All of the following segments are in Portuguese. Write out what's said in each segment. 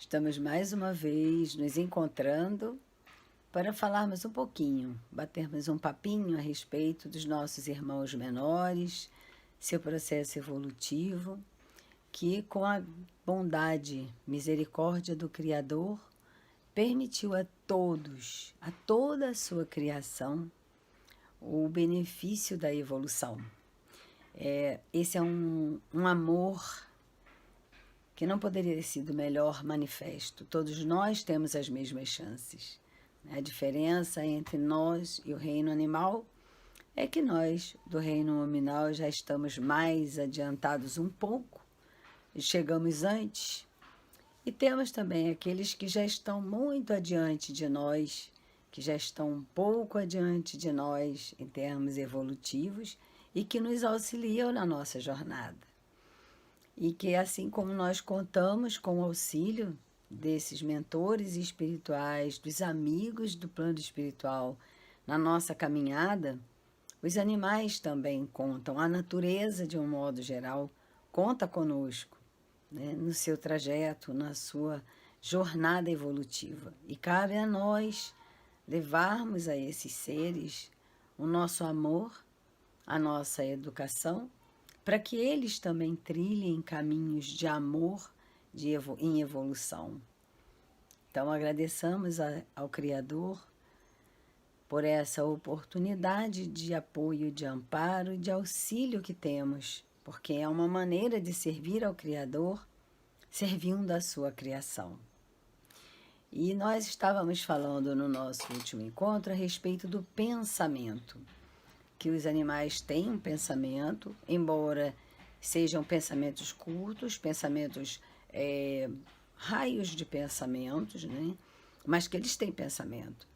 Estamos mais uma vez nos encontrando para falarmos um pouquinho, batermos um papinho a respeito dos nossos irmãos menores, seu processo evolutivo, que com a bondade, misericórdia do Criador, permitiu a todos, a toda a sua criação, o benefício da evolução. Esse é um amor que não poderia ter sido melhor manifesto. Todos nós temos as mesmas chances. A diferença entre nós e o reino animal é que nós, do reino nominal, já estamos mais adiantados um pouco, chegamos antes, e temos também aqueles que já estão muito adiante de nós, que já estão um pouco adiante de nós em termos evolutivos e que nos auxiliam na nossa jornada. E que, assim como nós contamos com o auxílio desses mentores espirituais, dos amigos do plano espiritual na nossa caminhada, os animais também contam, a natureza, de um modo geral, conta conosco, né, no seu trajeto, na sua jornada evolutiva. E cabe a nós levarmos a esses seres o nosso amor, a nossa educação, para que eles também trilhem caminhos de amor em evolução. Então, agradeçamos ao Criador por essa oportunidade de apoio, de amparo e de auxílio que temos, porque é uma maneira de servir ao Criador, servindo a sua criação. E nós estávamos falando no nosso último encontro a respeito do pensamento, que os animais têm um pensamento, embora sejam pensamentos curtos, pensamentos, raios de pensamentos, né? Mas que eles têm pensamento.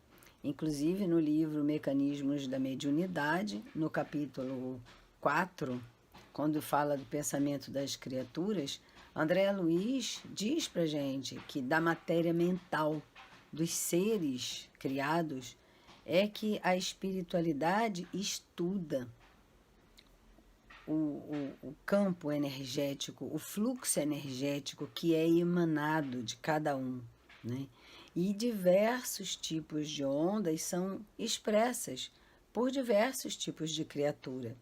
Inclusive, no livro Mecanismos da Mediunidade, no capítulo 4, quando fala do pensamento das criaturas, André Luiz diz para a gente que da matéria mental dos seres criados é que a espiritualidade estuda o campo energético, o fluxo energético que é emanado de cada um, né? E diversos tipos de ondas são expressas por diversos tipos de criatura.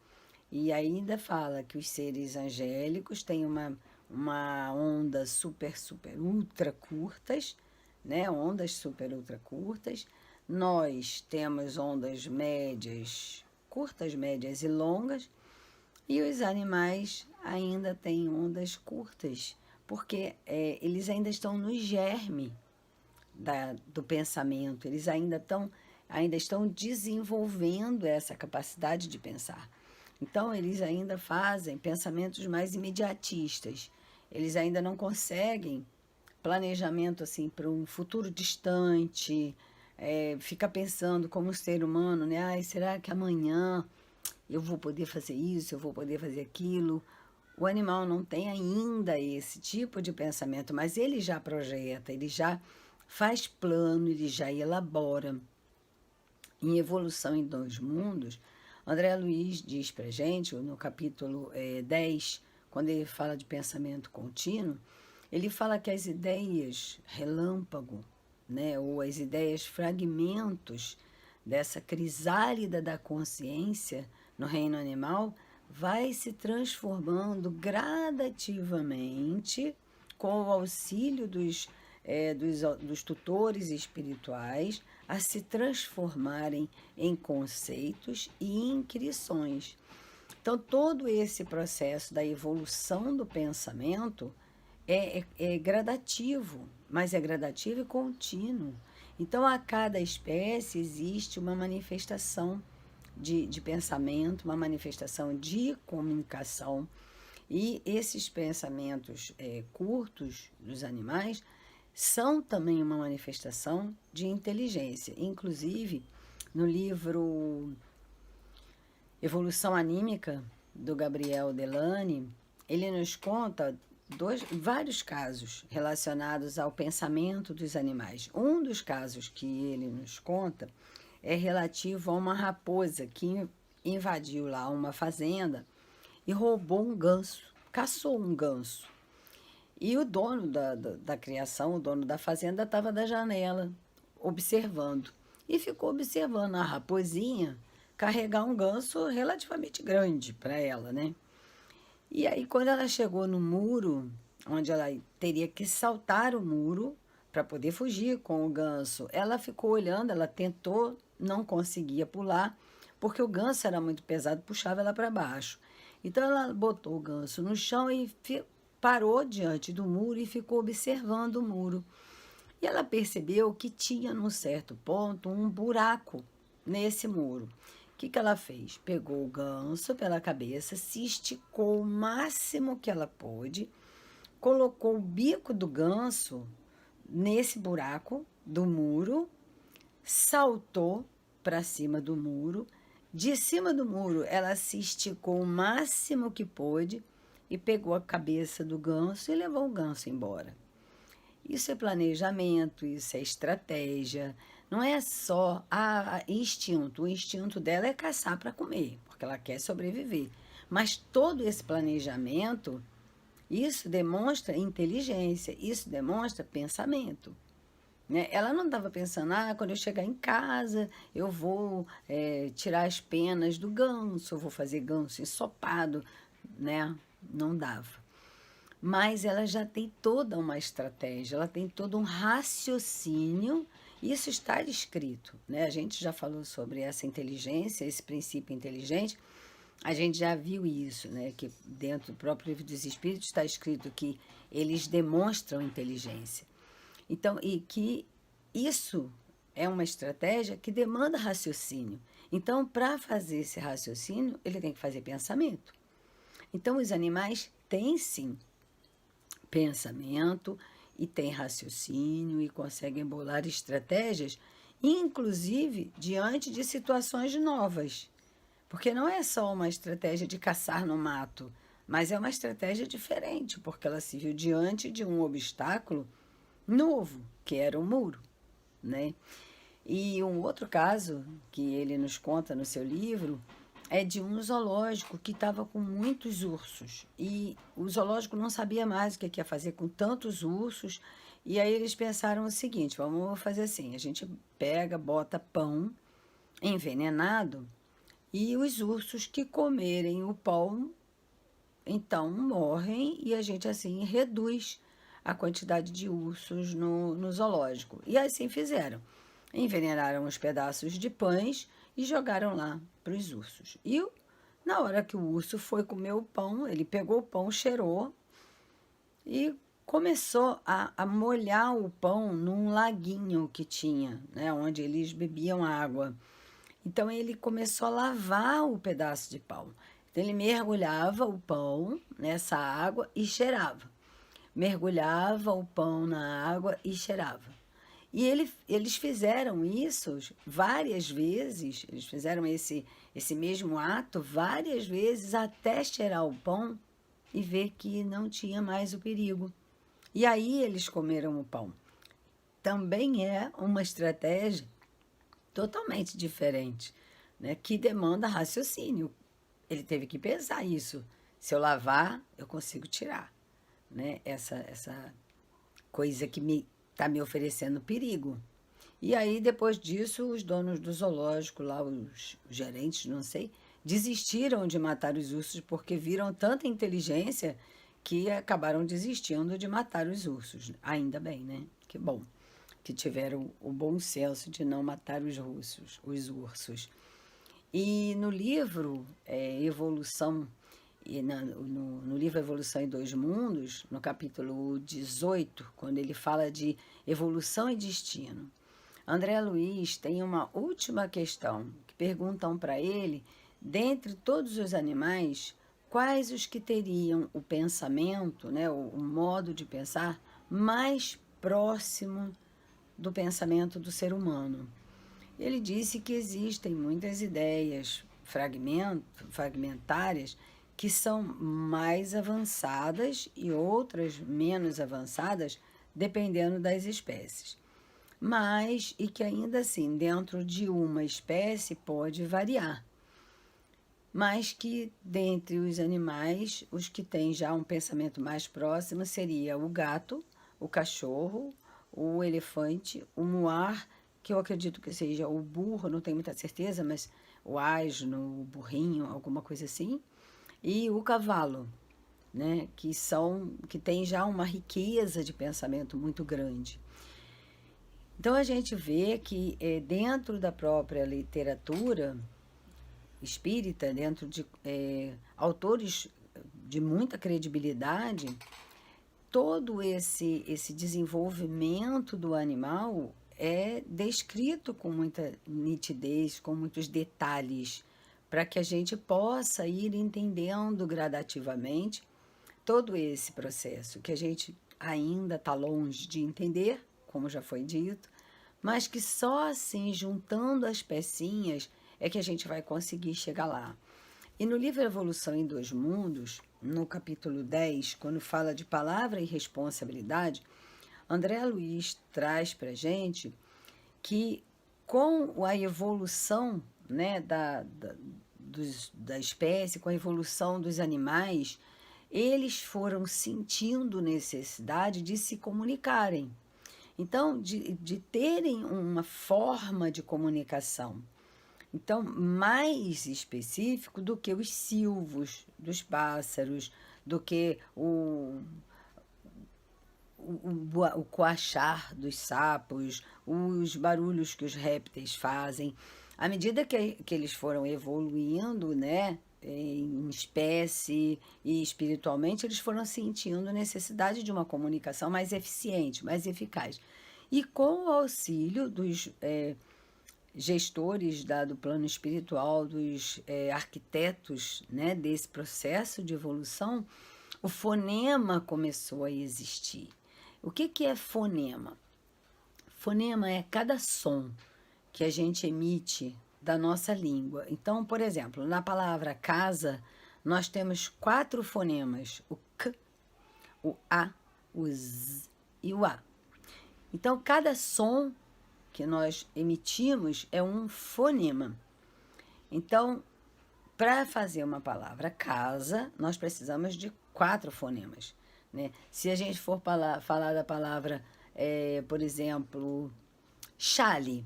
E ainda fala que os seres angélicos têm uma onda super, ultra curtas, né? Ondas super, ultra curtas. Nós temos ondas médias, curtas, médias e longas, e os animais ainda têm ondas curtas, porque eles ainda estão no germe do pensamento, eles ainda estão desenvolvendo essa capacidade de pensar. Então, eles ainda fazem pensamentos mais imediatistas, eles ainda não conseguem planejamento assim para um futuro distante, fica pensando como ser humano, né? Ai, será que amanhã eu vou poder fazer isso, eu vou poder fazer aquilo? O animal não tem ainda esse tipo de pensamento, mas ele já projeta, ele já faz plano, ele já elabora. Em Evolução em Dois Mundos, André Luiz diz para a gente, no capítulo 10, quando ele fala de pensamento contínuo, ele fala que as ideias relâmpago, né, ou as ideias fragmentos dessa crisálida da consciência no reino animal vai se transformando gradativamente com o auxílio dos tutores espirituais a se transformarem em conceitos e inscrições. Então, todo esse processo da evolução do pensamento é gradativo, mas é gradativo e contínuo. Então, a cada espécie existe uma manifestação de pensamento, uma manifestação de comunicação, e esses pensamentos curtos dos animais são também uma manifestação de inteligência. Inclusive, no livro Evolução Anímica, do Gabriel Delany, ele nos conta vários casos relacionados ao pensamento dos animais. Um dos casos que ele nos conta é relativo a uma raposa que invadiu lá uma fazenda e roubou um ganso, caçou um ganso. E o dono da criação, o dono da fazenda, estava da janela, observando. E ficou observando a raposinha carregar um ganso relativamente grande para ela, né? E aí, quando ela chegou no muro, onde ela teria que saltar o muro para poder fugir com o ganso, ela ficou olhando, ela tentou, não conseguia pular, porque o ganso era muito pesado, puxava ela para baixo. Então, ela botou o ganso no chão e parou diante do muro e ficou observando o muro. E ela percebeu que tinha, num certo ponto, um buraco nesse muro. O que, que ela fez? Pegou o ganso pela cabeça, se esticou o máximo que ela pôde, colocou o bico do ganso nesse buraco do muro, saltou para cima do muro. De cima do muro, ela se esticou o máximo que pôde e pegou a cabeça do ganso e levou o ganso embora. Isso é planejamento, isso é estratégia. Não é só instinto. O instinto dela é caçar para comer, porque ela quer sobreviver. Mas todo esse planejamento, isso demonstra inteligência, isso demonstra pensamento. Né? Ela não estava pensando, quando eu chegar em casa, eu vou tirar as penas do ganso, eu vou fazer ganso ensopado, né? Não dava. Mas ela já tem toda uma estratégia, ela tem todo um raciocínio, isso está escrito, né? A gente já falou sobre essa inteligência, esse princípio inteligente, a gente já viu isso, né? Que dentro do próprio livro dos Espíritos está escrito que eles demonstram inteligência. Então, e que isso é uma estratégia que demanda raciocínio. Então, para fazer esse raciocínio, ele tem que fazer pensamento. Então, os animais têm sim pensamento e têm raciocínio e conseguem bolar estratégias, inclusive diante de situações novas. Porque não é só uma estratégia de caçar no mato, mas é uma estratégia diferente, porque ela se viu diante de um obstáculo novo, que era o muro, né? E um outro caso que ele nos conta no seu livro é de um zoológico que estava com muitos ursos. E o zoológico não sabia mais o que ia fazer com tantos ursos. E aí eles pensaram o seguinte: vamos fazer assim, a gente pega, bota pão envenenado e os ursos que comerem o pão, então morrem e a gente assim reduz a quantidade de ursos no zoológico. E assim fizeram. Envenenaram os pedaços de pães e jogaram lá para os ursos. E na hora que o urso foi comer o pão, ele pegou o pão, cheirou e começou a molhar o pão num laguinho que tinha, né, onde eles bebiam água. Então ele começou a lavar o pedaço de pão. Então ele mergulhava o pão nessa água e cheirava. Mergulhava o pão na água e cheirava. E eles fizeram isso várias vezes, eles fizeram esse mesmo ato várias vezes até cheirar o pão e ver que não tinha mais o perigo. E aí eles comeram o pão. Também é uma estratégia totalmente diferente, né? Que demanda raciocínio. Ele teve que pensar isso. Se eu lavar, eu consigo tirar, né? Essa coisa que está me oferecendo perigo. E aí, depois disso, os donos do zoológico, lá, os gerentes, não sei, desistiram de matar os ursos porque viram tanta inteligência que acabaram desistindo de matar os ursos. Ainda bem, né? Que bom que tiveram o bom senso de não matar os ursos. E no livro Evolução, no livro Evolução em Dois Mundos, no capítulo 18, quando ele fala de evolução e destino, André Luiz tem uma última questão, que perguntam para ele, dentre todos os animais, quais os que teriam o pensamento, né, o modo de pensar mais próximo do pensamento do ser humano. Ele disse que existem muitas ideias fragmentárias que são mais avançadas e outras menos avançadas, dependendo das espécies. E que ainda assim, dentro de uma espécie, pode variar. mas que dentre os animais, os que têm já um pensamento mais próximo seria o gato, o cachorro, o elefante, o muar, que eu acredito que seja o burro, não tenho muita certeza, mas o asno, o burrinho, alguma coisa assim, e o cavalo, né, que tem já uma riqueza de pensamento muito grande. Então a gente vê que dentro da própria literatura espírita, dentro de autores de muita credibilidade, todo esse desenvolvimento do animal é descrito com muita nitidez, com muitos detalhes, para que a gente possa ir entendendo gradativamente todo esse processo, que a gente ainda está longe de entender, como já foi dito, mas que só assim, juntando as pecinhas, é que a gente vai conseguir chegar lá. E no livro Evolução em Dois Mundos, no capítulo 10, quando fala de palavra e responsabilidade, André Luiz traz para a gente que com a evolução, né, da espécie, com a evolução dos animais, eles foram sentindo necessidade de se comunicarem. Então, de terem uma forma de comunicação. Então, mais específico do que os silvos dos pássaros, do que o coachar dos sapos, os barulhos que os répteis fazem. À medida que eles foram evoluindo, né, em espécie e espiritualmente, eles foram sentindo necessidade de uma comunicação mais eficiente, mais eficaz. E com o auxílio dos gestores do plano espiritual, dos arquitetos, né, desse processo de evolução, o fonema começou a existir. O que é fonema? Fonema é cada som que a gente emite da nossa língua. Então, por exemplo, na palavra casa, nós temos 4 fonemas: o k, o a, o z e o a. Então, cada som que nós emitimos é um fonema. Então, para fazer uma palavra casa, nós precisamos de 4 fonemas, né? Se a gente for falar da palavra, por exemplo, chale,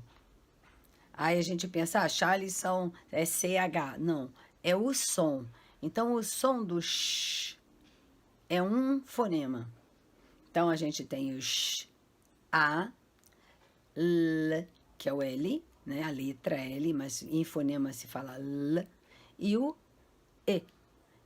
aí a gente pensa, chale é CH. Não, é o som. Então, o som do sh é um fonema. Então, a gente tem o sh, a, l, que é o L, né? A letra L, mas em fonema se fala L, e o E.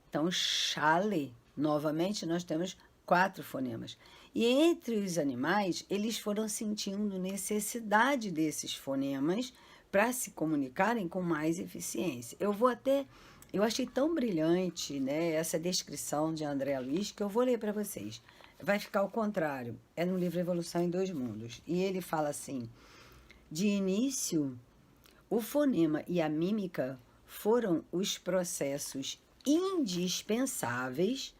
Então, chale, novamente, nós temos 4 fonemas. E entre os animais, eles foram sentindo necessidade desses fonemas para se comunicarem com mais eficiência. Eu achei tão brilhante, né, essa descrição de André Luiz, que eu vou ler para vocês. Vai ficar ao contrário, é no livro Evolução em Dois Mundos. E ele fala assim: de início, o fonema e a mímica foram os processos indispensáveis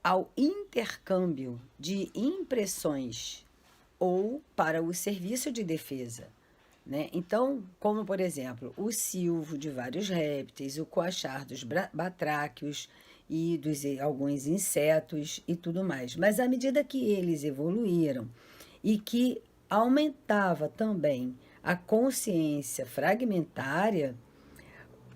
ao intercâmbio de impressões ou para o serviço de defesa, né? Então, como por exemplo, o silvo de vários répteis, o coachar dos batráquios e dos alguns insetos e tudo mais. Mas à medida que eles evoluíram e que aumentava também a consciência fragmentária,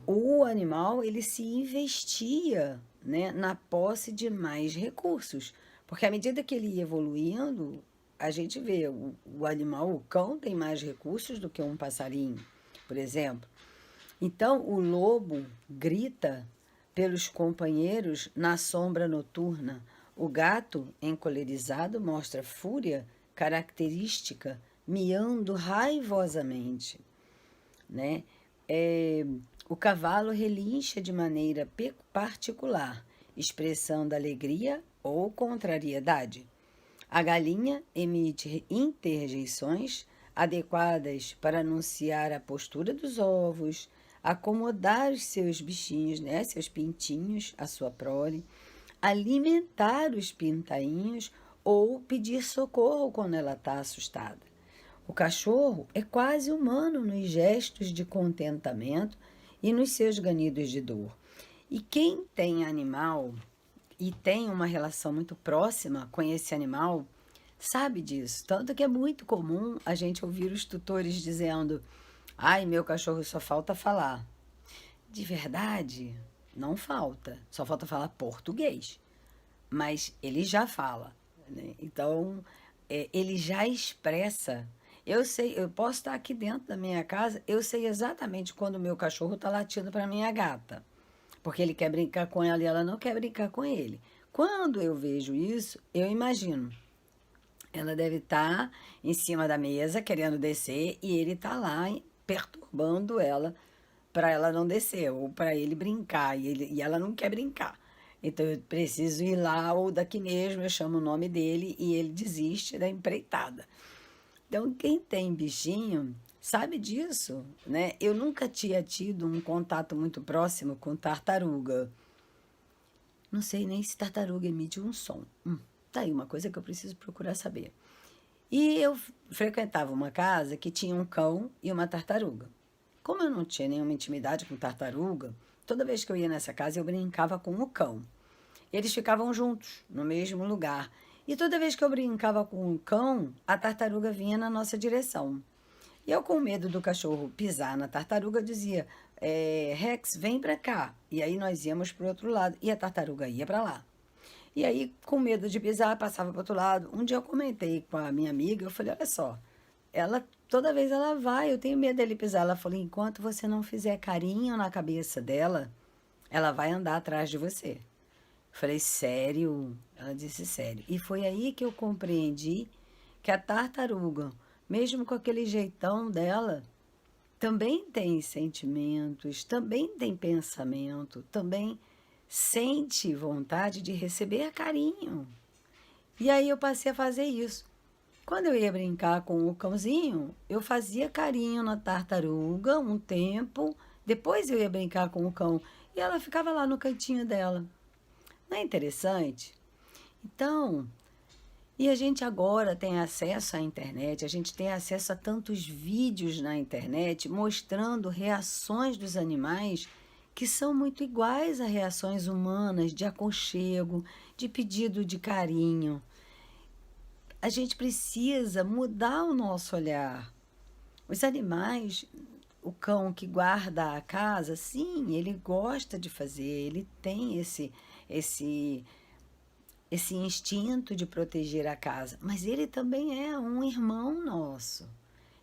o animal ele se investia, né, na posse de mais recursos, porque à medida que ele ia evoluindo, a gente vê o animal, o cão tem mais recursos do que um passarinho, por exemplo. Então o lobo grita pelos companheiros na sombra noturna. O gato, encolerizado, mostra fúria característica, miando raivosamente, né? O cavalo relincha de maneira particular, expressando alegria ou contrariedade. A galinha emite interjeições adequadas para anunciar a postura dos ovos, acomodar os seus bichinhos, né, seus pintinhos, a sua prole, alimentar os pintainhos ou pedir socorro quando ela está assustada. O cachorro é quase humano nos gestos de contentamento e nos seus ganidos de dor. E quem tem animal e tem uma relação muito próxima com esse animal, sabe disso. Tanto que é muito comum a gente ouvir os tutores dizendo: ai, meu cachorro só falta falar. De verdade, não falta. Só falta falar português. Mas ele já fala, né? Então, ele já expressa. Eu sei, eu posso estar aqui dentro da minha casa, eu sei exatamente quando o meu cachorro está latindo para minha gata, porque ele quer brincar com ela e ela não quer brincar com ele. Quando eu vejo isso, eu imagino. Ela deve estar em cima da mesa querendo descer e ele está lá perturbando ela para ela não descer ou para ele brincar e ela não quer brincar. Então eu preciso ir lá ou daqui mesmo eu chamo o nome dele e ele desiste da empreitada. Então quem tem bichinho sabe disso, né? Eu nunca tinha tido um contato muito próximo com tartaruga. Não sei nem se tartaruga emite um som. Tá aí uma coisa que eu preciso procurar saber. E eu frequentava uma casa que tinha um cão e uma tartaruga. Como eu não tinha nenhuma intimidade com tartaruga, toda vez que eu ia nessa casa eu brincava com o cão. Eles ficavam juntos, no mesmo lugar. E toda vez que eu brincava com o cão, a tartaruga vinha na nossa direção. E eu, com medo do cachorro pisar na tartaruga, dizia: Rex, vem pra cá. E aí nós íamos pro outro lado. E a tartaruga ia pra lá. E aí, com medo de pisar, passava pro outro lado. Um dia eu comentei com a minha amiga, eu falei: olha só, ela, toda vez ela vai, eu tenho medo dele pisar. Ela falou: enquanto você não fizer carinho na cabeça dela, ela vai andar atrás de você. Eu falei: sério? Ela disse: sério. E foi aí que eu compreendi que a tartaruga, mesmo com aquele jeitão dela, também tem sentimentos, também tem pensamento, também sente vontade de receber carinho. E aí eu passei a fazer isso. Quando eu ia brincar com o cãozinho, eu fazia carinho na tartaruga um tempo, depois eu ia brincar com o cão e ela ficava lá no cantinho dela. Não é interessante? Então, e a gente agora tem acesso à internet, a gente tem acesso a tantos vídeos na internet mostrando reações dos animais que são muito iguais a reações humanas de aconchego, de pedido de carinho. A gente precisa mudar o nosso olhar. Os animais, o cão que guarda a casa, sim, ele gosta de fazer, ele tem esse esse instinto de proteger a casa, mas ele também é um irmão nosso.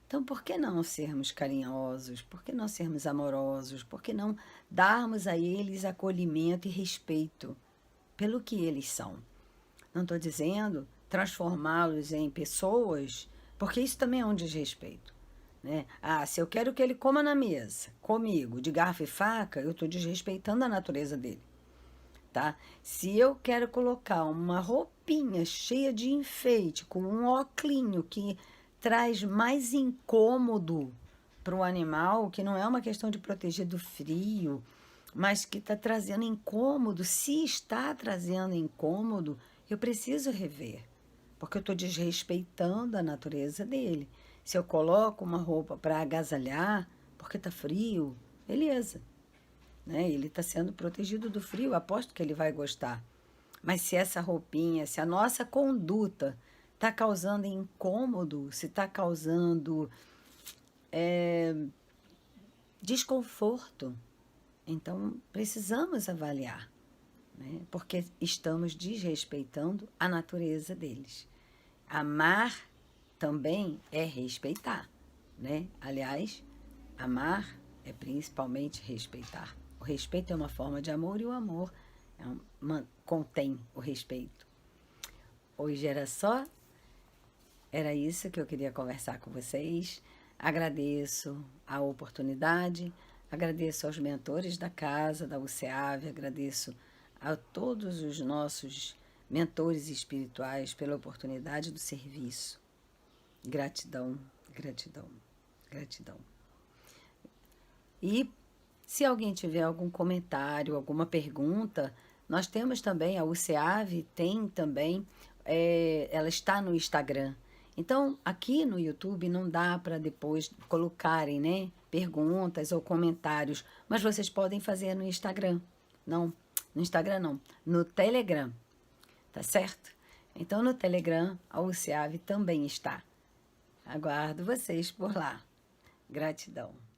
Então, por que não sermos carinhosos? Por que não sermos amorosos? Por que não darmos a eles acolhimento e respeito pelo que eles são? Não estou dizendo transformá-los em pessoas, porque isso também é um desrespeito, né? Ah, se eu quero que ele coma na mesa, comigo, de garfo e faca, eu estou desrespeitando a natureza dele. Tá? Se eu quero colocar uma roupinha cheia de enfeite, com um óculinho que traz mais incômodo para o animal, que não é uma questão de proteger do frio, mas que está trazendo incômodo, se está trazendo incômodo, eu preciso rever, porque eu estou desrespeitando a natureza dele. Se eu coloco uma roupa para agasalhar, porque está frio, beleza. Né? Ele está sendo protegido do frio, aposto que ele vai gostar. Mas se essa roupinha, se a nossa conduta está causando incômodo, se está causando desconforto, então precisamos avaliar, né? Porque estamos desrespeitando a natureza deles. Amar também é respeitar, né? Aliás, amar é principalmente respeitar. O respeito é uma forma de amor e o amor contém o respeito. Hoje era isso que eu queria conversar com vocês. Agradeço a oportunidade, agradeço aos mentores da casa, da UCEAV, agradeço a todos os nossos mentores espirituais pela oportunidade do serviço. Gratidão, gratidão, gratidão. E se alguém tiver algum comentário, alguma pergunta, nós temos também, a UCEAV tem também, ela está no Instagram. Então, aqui no YouTube não dá para depois colocarem, né, perguntas ou comentários, mas vocês podem fazer no Instagram. Não, no Instagram não, no Telegram, tá certo? Então, no Telegram, a UCAV também está. Aguardo vocês por lá. Gratidão.